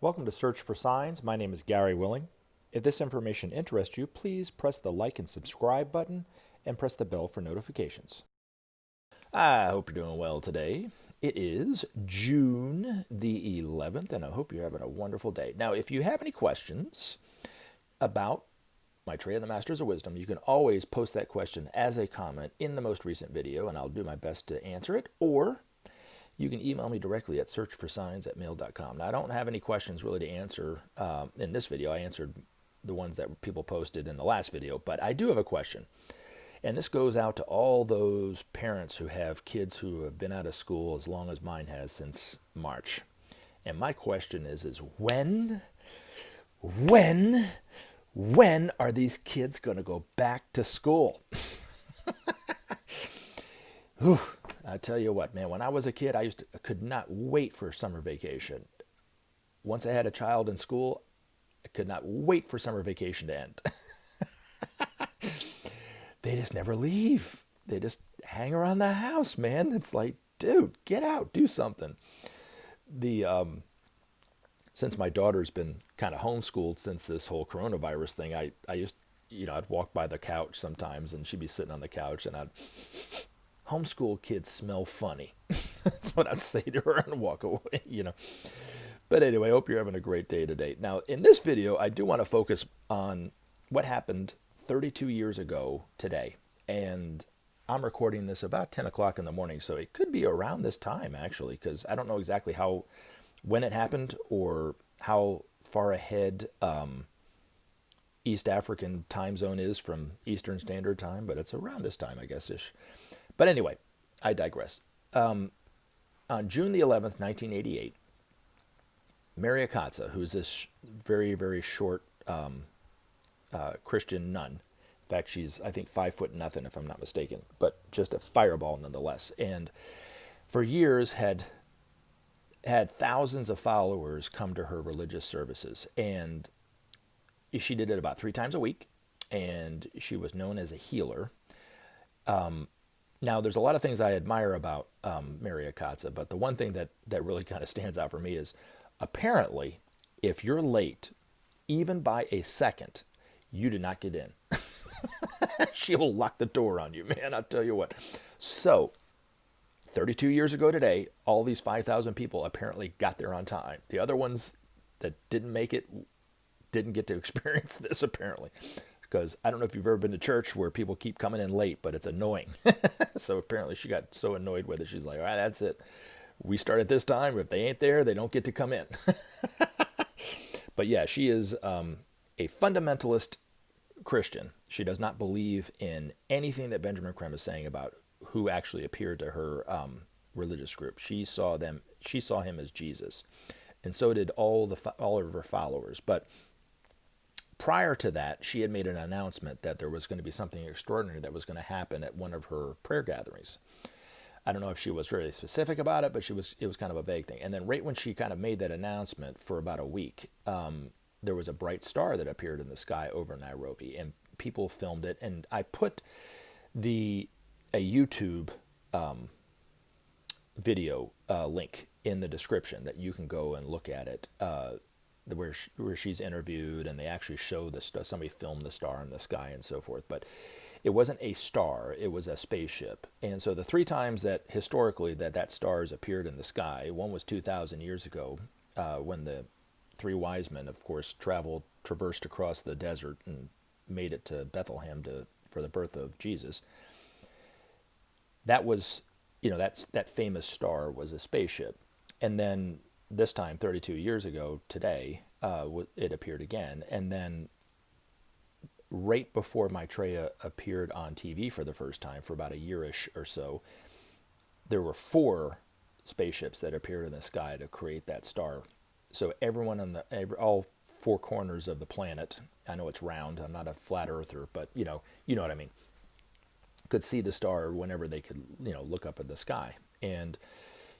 Welcome to Search for Signs. My name is Gary Willing. If this information interests you, please press the like and subscribe button and press the bell for notifications. I hope you're doing well today. It is June the 11th, and I hope you're having a wonderful day. Now, if you have any questions about Maitreya and the Masters of Wisdom, you can always post that question as a comment in the most recent video, and I'll do my best to answer it, or you can email me directly at searchforsigns@mail.com. Now, I don't have any questions really to answer in this video. I answered the ones that people posted in the last video, but I do have a question. And this goes out to all those parents who have kids who have been out of school as long as mine has, since March. And my question is when are these kids going to go back to school? Whew. I tell you what, man, when I was a kid, I could not wait for summer vacation. Once I had a child in school, I could not wait for summer vacation to end. They just never leave. They just hang around the house, man. It's like, dude, get out, do something. Since my daughter's been kind of homeschooled since this whole coronavirus thing, I used, I'd walk by the couch sometimes and she'd be sitting on the couch and homeschool kids smell funny. That's what I'd say to her and walk away, But anyway, I hope you're having a great day today. Now, in this video, I do want to focus on what happened 32 years ago today. And I'm recording this about 10 o'clock in the morning, so it could be around this time, actually, because I don't know exactly when it happened or how far ahead East African time zone is from Eastern Standard Time, but it's around this time, I guess-ish. But anyway, I digress. On June the 11th, 1988, Mary Akatsa, who's this very, very short Christian nun. In fact, she's, I think, 5'0" if I'm not mistaken, but just a fireball nonetheless. And for years had thousands of followers come to her religious services. And she did it about 3 times a week, and she was known as a healer. Now, there's a lot of things I admire about Mary Akatsa, but the one thing that really kind of stands out for me is apparently, if you're late, even by a second, you do not get in. She will lock the door on you, man, I'll tell you what. So, 32 years ago today, all these 5,000 people apparently got there on time. The other ones that didn't make it didn't get to experience this, apparently. Because I don't know if you've ever been to church where people keep coming in late, but it's annoying. So apparently she got so annoyed with it, she's like, all right, that's it. We start at this time. If they ain't there, they don't get to come in. But yeah, she is a fundamentalist Christian. She does not believe in anything that Benjamin Creme is saying about who actually appeared to her religious group. She saw him as Jesus, and so did all of her followers. But prior to that, she had made an announcement that there was going to be something extraordinary that was going to happen at one of her prayer gatherings. I don't know if she was really specific about it, but it was kind of a vague thing. And then right when she kind of made that announcement, for about a week, there was a bright star that appeared in the sky over Nairobi, and people filmed it. And I put a YouTube video link in the description that you can go and look at it, where she's interviewed, and they actually show the star. Somebody filmed the star in the sky and so forth. But it wasn't a star, it was a spaceship. And so the 3 times that historically that star has appeared in the sky, one was 2,000 years ago, when the 3 wise men, of course, traversed across the desert and made it to Bethlehem for the birth of Jesus. That was, that famous star was a spaceship. And then this time, 32 years ago today, it appeared again. And then right before Maitreya appeared on TV for the first time, for about a year-ish or so, there were 4 spaceships that appeared in the sky to create that star. So everyone all 4 corners of the planet, I know it's round, I'm not a flat earther, but you know what I mean, could see the star whenever they could, look up at the sky. And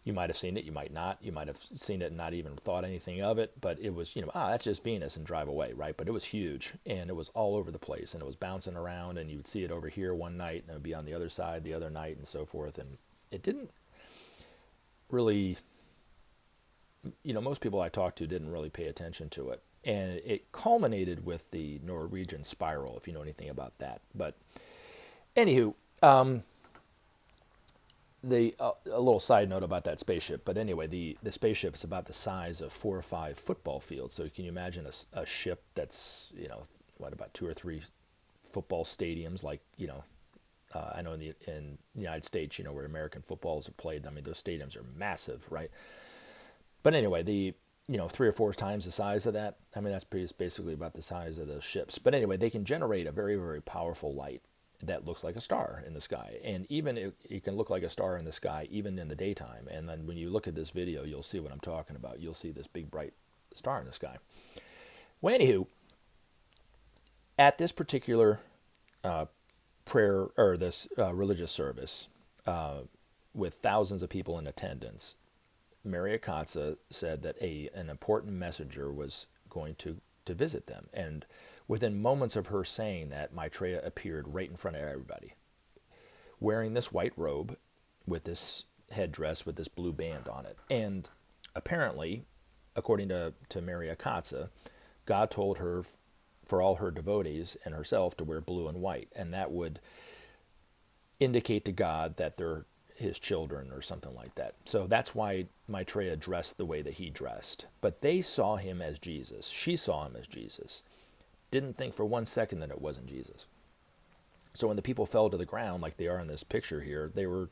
you might have seen it, you might not. You might have seen it and not even thought anything of it, but it was, that's just Venus, and drive away, right? But it was huge, and it was all over the place, and it was bouncing around, and you would see it over here one night, and it would be on the other side the other night, and so forth. And it didn't really most people I talked to didn't really pay attention to it. And it culminated with the Norwegian spiral, if you know anything about that. But anywho, a little side note about that spaceship. But anyway, the spaceship is about the size of 4 or 5 football fields. So can you imagine a ship that's, about 2 or 3 football stadiums, like, I know in the United States, where American footballs are played. I mean, those stadiums are massive, right? But anyway, 3 or 4 times the size of that. I mean, that's basically about the size of those ships. But anyway, they can generate a very, very powerful light that looks like a star in the sky. And even it can look like a star in the sky, even in the daytime. And then when you look at this video, you'll see what I'm talking about. You'll see this big, bright star in the sky. Well, anywho, at this particular prayer, or this religious service, with thousands of people in attendance, Mary Akatsa said that an important messenger was going to visit them. And within moments of her saying that, Maitreya appeared right in front of everybody, wearing this white robe with this headdress with this blue band on it. And apparently, according to Mary Akatsa, God told her for all her devotees and herself to wear blue and white. And that would indicate to God that they're his children or something like that. So that's why Maitreya dressed the way that he dressed. But they saw him as Jesus. She saw him as Jesus. Didn't think for 1 second that it wasn't Jesus. So when the people fell to the ground, like they are in this picture here, they were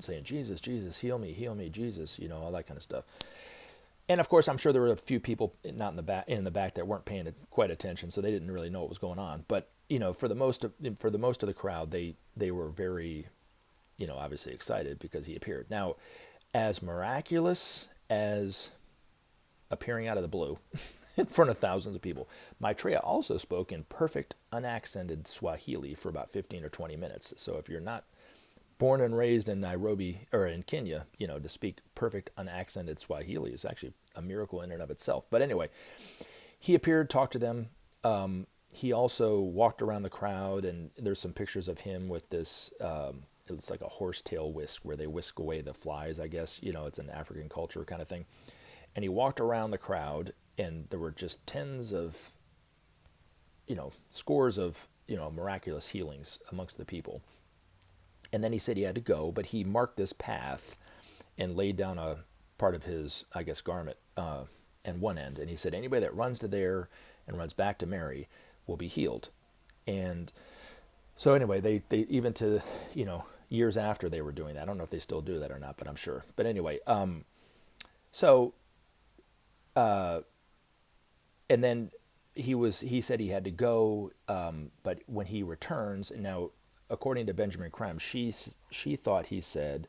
saying, Jesus, Jesus, heal me, Jesus, all that kind of stuff. And of course, I'm sure there were a few people not in the back that weren't paying quite attention, so they didn't really know what was going on. But for the most of the crowd, they were very, obviously excited because he appeared. Now, as miraculous as appearing out of the blue in front of thousands of people, Maitreya also spoke in perfect, unaccented Swahili for about 15 or 20 minutes. So if you're not born and raised in Nairobi or in Kenya, to speak perfect, unaccented Swahili is actually a miracle in and of itself. But anyway, he appeared, talked to them. He also walked around the crowd, and there's some pictures of him with this, it's like a horsetail whisk where they whisk away the flies, I guess. It's an African culture kind of thing. And he walked around the crowd, and there were just tens of, scores of, miraculous healings amongst the people. And then he said he had to go, but he marked this path and laid down a part of his, I guess, garment and one end. And he said, anybody that runs to there and runs back to Mary will be healed. And so anyway, they even to, years after they were doing that. I don't know if they still do that or not, but I'm sure. But anyway, and then he said he had to go, but when he returns, and now, according to Benjamin Creme, she thought he said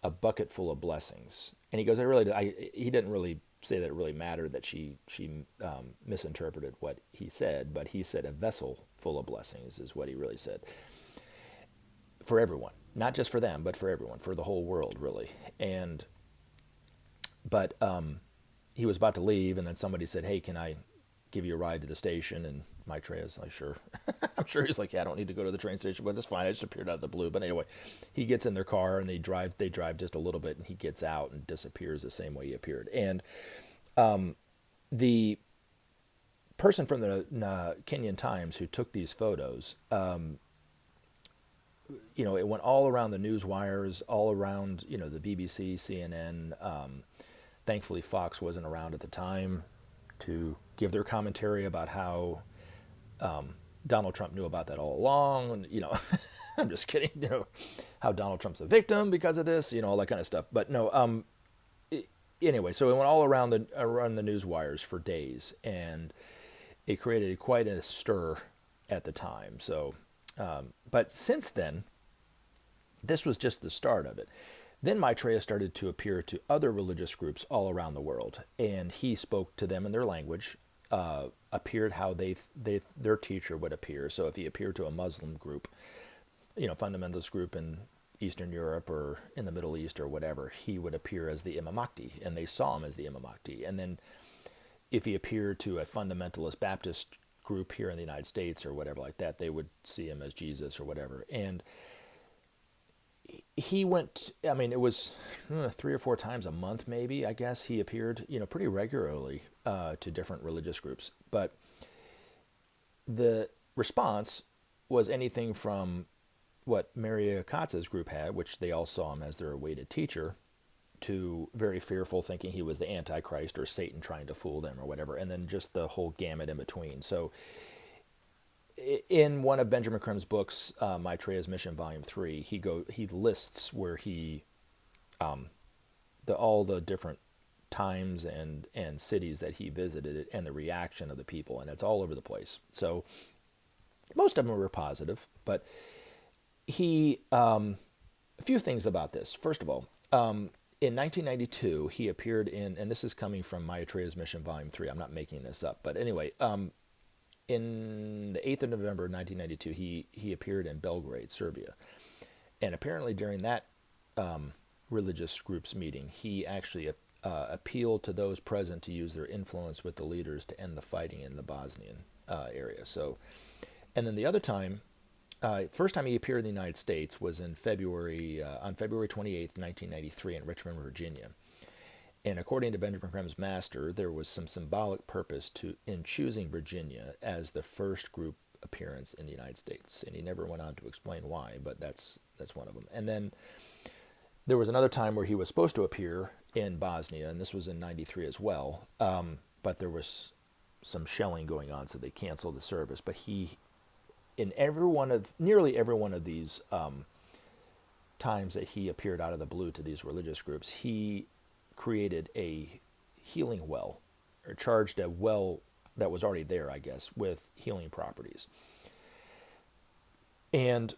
a bucket full of blessings. And he goes, he didn't really say that it really mattered that she misinterpreted what he said, but he said a vessel full of blessings is what he really said. For everyone, not just for them, but for everyone, for the whole world, really. But he was about to leave, and then somebody said, hey, can I give you a ride to the station? And Maitreya's like, sure. I'm sure he's like, yeah, I don't need to go to the train station, but that's fine. I just appeared out of the blue. But anyway, he gets in their car, and they drive just a little bit, and he gets out and disappears the same way he appeared. And the person from the Kenyan Times who took these photos, it went all around the news wires, all around, the BBC, CNN. Thankfully, Fox wasn't around at the time to give their commentary about how Donald Trump knew about that all along. And, I'm just kidding, how Donald Trump's a victim because of this, all that kind of stuff. But no, anyway, so it went all around the news wires for days, and it created quite a stir at the time. So, but since then, this was just the start of it. Then Maitreya started to appear to other religious groups all around the world, and he spoke to them in their language, appeared how their teacher would appear. So if he appeared to a Muslim group, fundamentalist group in Eastern Europe or in the Middle East or whatever, he would appear as the Imam Mahdi, and they saw him as the Imam Mahdi. And then if he appeared to a fundamentalist Baptist group here in the United States or whatever like that, they would see him as Jesus or whatever. And he went, I mean, it was 3 or 4 times a month, maybe, I guess. He appeared, pretty regularly to different religious groups. But the response was anything from what Mary Akatsa's group had, which they all saw him as their awaited teacher, to very fearful, thinking he was the Antichrist or Satan trying to fool them or whatever, and then just the whole gamut in between. So in one of Benjamin Creme's books, Maitreya's Mission, Volume 3, he lists where all the different times and cities that he visited and the reaction of the people, and it's all over the place. So most of them were positive, but a few things about this. First of all, in 1992, he appeared in, and this is coming from Maitreya's Mission, Volume 3. I'm not making this up, but anyway, in the 8th of November 1992, he appeared in Belgrade, Serbia. And apparently during that religious group's meeting, he actually appealed to those present to use their influence with the leaders to end the fighting in the Bosnian area. So, and then the other time, first time he appeared in the United States was on February 28th, 1993 in Richmond, Virginia. And according to Benjamin Creme's master, there was some symbolic purpose in choosing Virginia as the first group appearance in the United States. And he never went on to explain why, but that's one of them. And then there was another time where he was supposed to appear in Bosnia, and this was in 93 as well. But there was some shelling going on, so they canceled the service. But nearly every one of these times that he appeared out of the blue to these religious groups, he created a healing well, or charged a well that was already there, I guess, with healing properties. And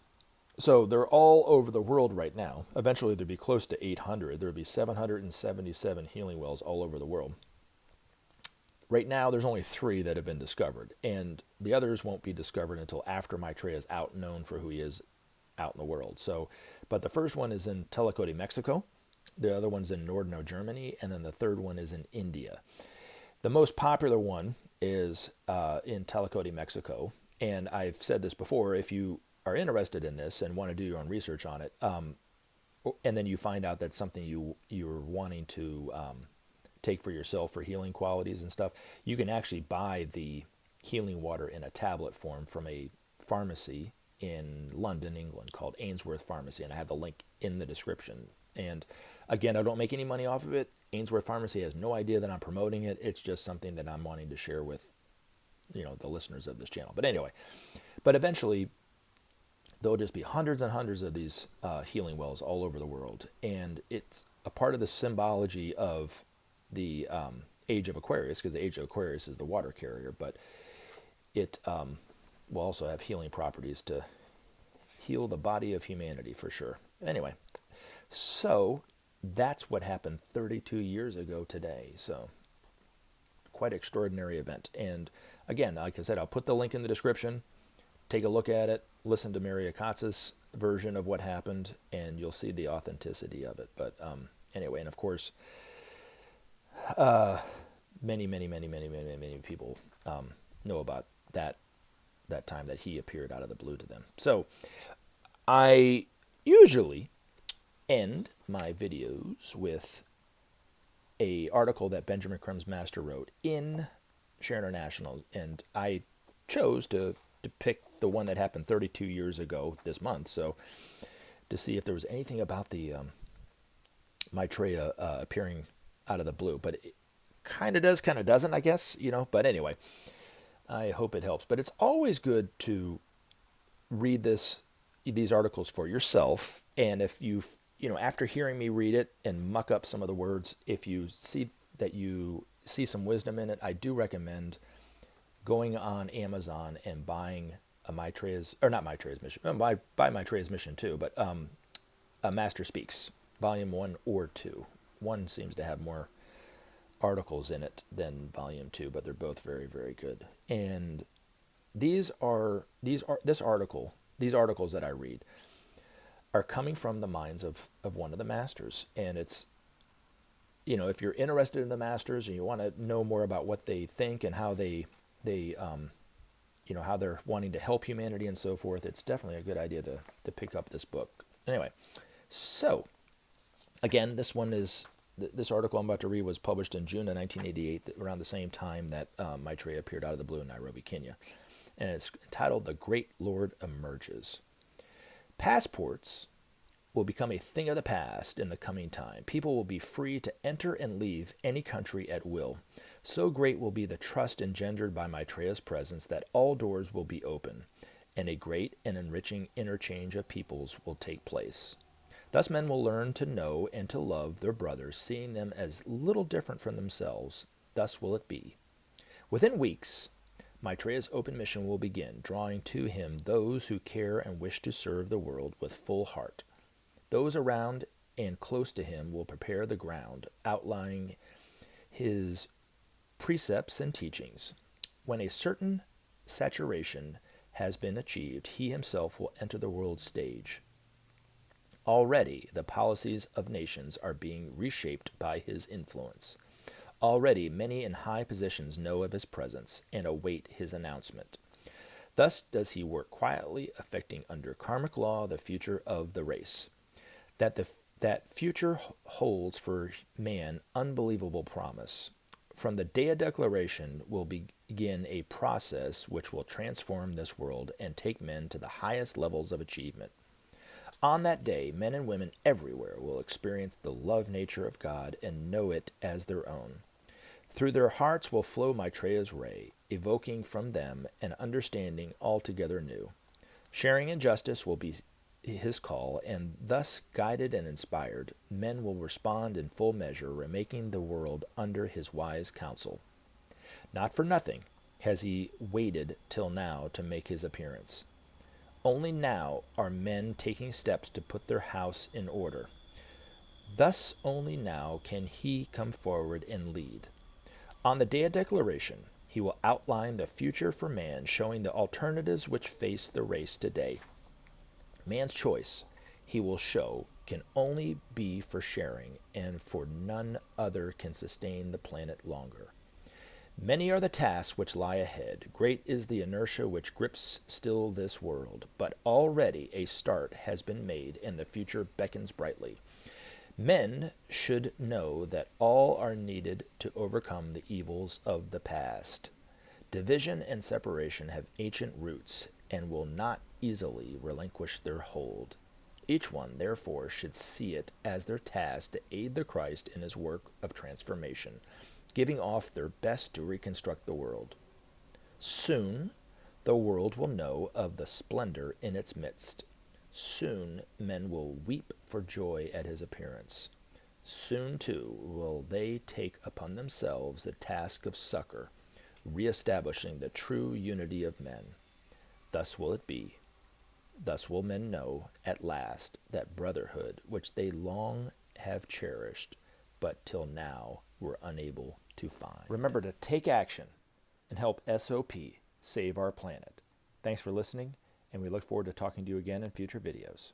so they're all over the world right now. Eventually there'd be close to 800. There'd be 777 healing wells all over the world. Right now, there's only 3 that have been discovered, and the others won't be discovered until after Maitreya is out, known for who he is out in the world. So, but the first one is in Tlacote, Mexico. The other one's in Nordno, Germany, and then the third one is in India. The most popular one is in Tlacote, Mexico, and I've said this before. If you are interested in this and want to do your own research on it, and then you find out that's something you're wanting to take for yourself for healing qualities and stuff, you can actually buy the healing water in a tablet form from a pharmacy in London, England, called Ainsworths Pharmacy, and I have the link in the description. And again, I don't make any money off of it. Ainsworth Pharmacy has no idea that I'm promoting it. It's just something that I'm wanting to share with, the listeners of this channel. But anyway, eventually there'll just be hundreds and hundreds of these healing wells all over the world, and it's a part of the symbology of the age of Aquarius, because the age of Aquarius is the water carrier, but it will also have healing properties to heal the body of humanity for sure. Anyway, so that's what happened 32 years ago today. So quite an extraordinary event. And again, like I said, I'll put the link in the description. Take a look at it. Listen to Mary Akatsa's version of what happened, and you'll see the authenticity of it. But anyway, and of course, many people know about that time that he appeared out of the blue to them. So I usually end my videos with a article that Benjamin Creme's master wrote in Share International, and I chose to pick the one that happened 32 years ago this month, so to see if there was anything about the Maitreya appearing out of the blue. But it kind of does, kind of doesn't, I guess, but anyway, I hope it helps. But it's always good to read these articles for yourself, and if after hearing me read it and muck up some of the words, if you see that you see some wisdom in it, I do recommend going on Amazon and buying a not Maitreya's Mission, buy Maitreya's Mission too, but a Master Speaks, Volume 1 or 2. One seems to have more articles in it than Volume 2, but they're both very, very good. And these articles that I read are coming from the minds of one of the masters. And it's, if you're interested in the masters and you want to know more about what they think and how they how they're wanting to help humanity and so forth, it's definitely a good idea to pick up this book. Anyway, So, again, this article I'm about to read was published in June of 1988, around the same time that Maitreya appeared out of the blue in Nairobi, Kenya. And it's entitled The Great Lord Emerges. Passports will become a thing of the past in the coming time. People will be free to enter and leave any country at will. So great will be the trust engendered by Maitreya's presence that all doors will be open, and a great and enriching interchange of peoples will take place. Thus men will learn to know and to love their brothers, seeing them as little different from themselves. Thus will it be. Within weeks, Maitreya's open mission will begin, drawing to him those who care and wish to serve the world with full heart. Those around and close to him will prepare the ground, outlining his precepts and teachings. When a certain saturation has been achieved, he himself will enter the world stage. Already, the policies of nations are being reshaped by his influence. Already, many in high positions know of his presence and await his announcement. Thus does he work quietly, affecting under karmic law the future of the race. That future holds for man unbelievable promise. From the day of declaration will begin a process which will transform this world and take men to the highest levels of achievement. On that day, men and women everywhere will experience the love nature of God and know it as their own. Through their hearts will flow Maitreya's ray, evoking from them an understanding altogether new. Sharing in justice will be his call, and thus guided and inspired, men will respond in full measure, remaking the world under his wise counsel. Not for nothing has he waited till now to make his appearance. Only now are men taking steps to put their house in order. Thus only now can he come forward and lead. On the day of declaration, he will outline the future for man, showing the alternatives which face the race today. Man's choice, he will show, can only be for sharing, and for none other can sustain the planet longer. Many are the tasks which lie ahead. Great is the inertia which grips still this world, but already a start has been made, and the future beckons brightly. Men should know that all are needed to overcome the evils of the past. Division and separation have ancient roots and will not easily relinquish their hold. Each one, therefore, should see it as their task to aid the Christ in his work of transformation, giving off their best to reconstruct the world. Soon the world will know of the splendor in its midst. Soon men will weep for joy at his appearance. Soon, too, will they take upon themselves the task of succor, reestablishing the true unity of men. Thus will it be. Thus will men know, at last, that brotherhood which they long have cherished, but till now were unable to find. Remember to take action and help SOP save our planet. Thanks for listening, and we look forward to talking to you again in future videos.